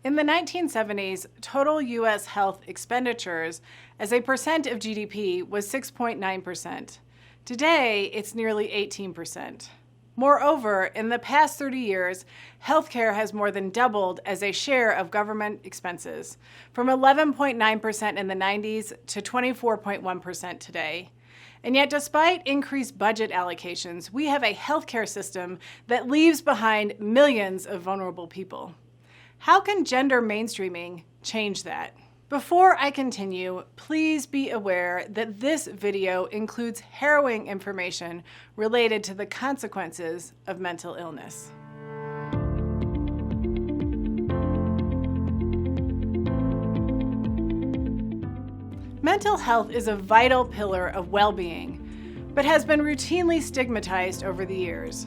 In the 1970s, total U.S. health expenditures as a percent of GDP was 6.9%. Today, it's nearly 18%. Moreover, in the past 30 years, healthcare has more than doubled as a share of government expenses, from 11.9% in the 90s to 24.1% today. And yet, despite increased budget allocations, we have a healthcare system that leaves behind millions of vulnerable people. How can gender mainstreaming change that? Before I continue, please be aware that this video includes harrowing information related to the consequences of mental illness. Mental health is a vital pillar of well-being, but has been routinely stigmatized over the years.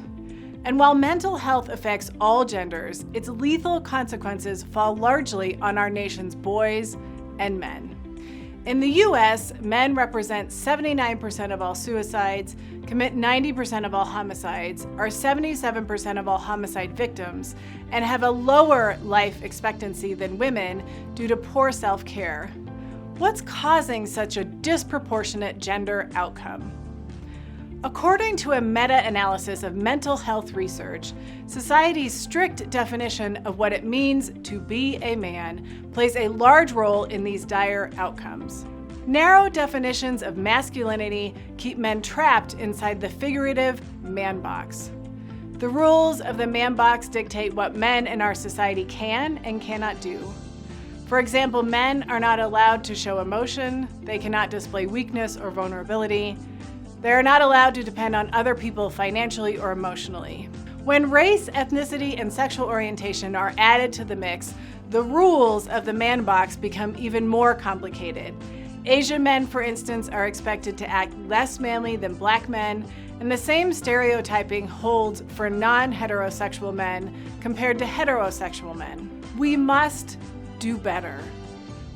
And while mental health affects all genders, its lethal consequences fall largely on our nation's boys and men. In the U.S., men represent 79% of all suicides, commit 90% of all homicides, are 77% of all homicide victims, and have a lower life expectancy than women due to poor self-care. What's causing such a disproportionate gender outcome? According to a meta-analysis of mental health research, society's strict definition of what it means to be a man plays a large role in these dire outcomes. Narrow definitions of masculinity keep men trapped inside the figurative man box. The rules of the man box dictate what men in our society can and cannot do. For example, men are not allowed to show emotion, they cannot display weakness or vulnerability. They are not allowed to depend on other people financially or emotionally. When race, ethnicity, and sexual orientation are added to the mix, the rules of the man box become even more complicated. Asian men, for instance, are expected to act less manly than black men, and the same stereotyping holds for non-heterosexual men compared to heterosexual men. We must do better.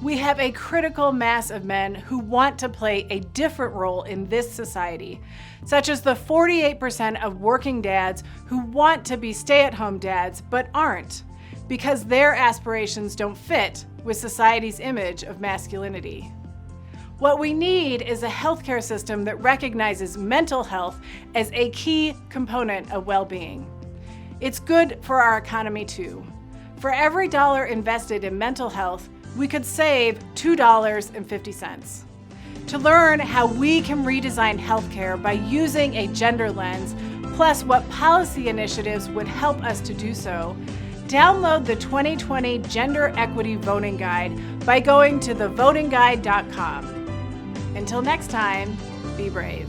We have a critical mass of men who want to play a different role in this society, such as the 48% of working dads who want to be stay-at-home dads but aren't, because their aspirations don't fit with society's image of masculinity. What we need is a healthcare system that recognizes mental health as a key component of well-being. It's good for our economy too. For every dollar invested in mental health, we could save $2.50. To learn how we can redesign healthcare by using a gender lens, plus what policy initiatives would help us to do so, download the 2020 Gender Equity Voting Guide by going to thevotingguide.com. Until next time, be brave.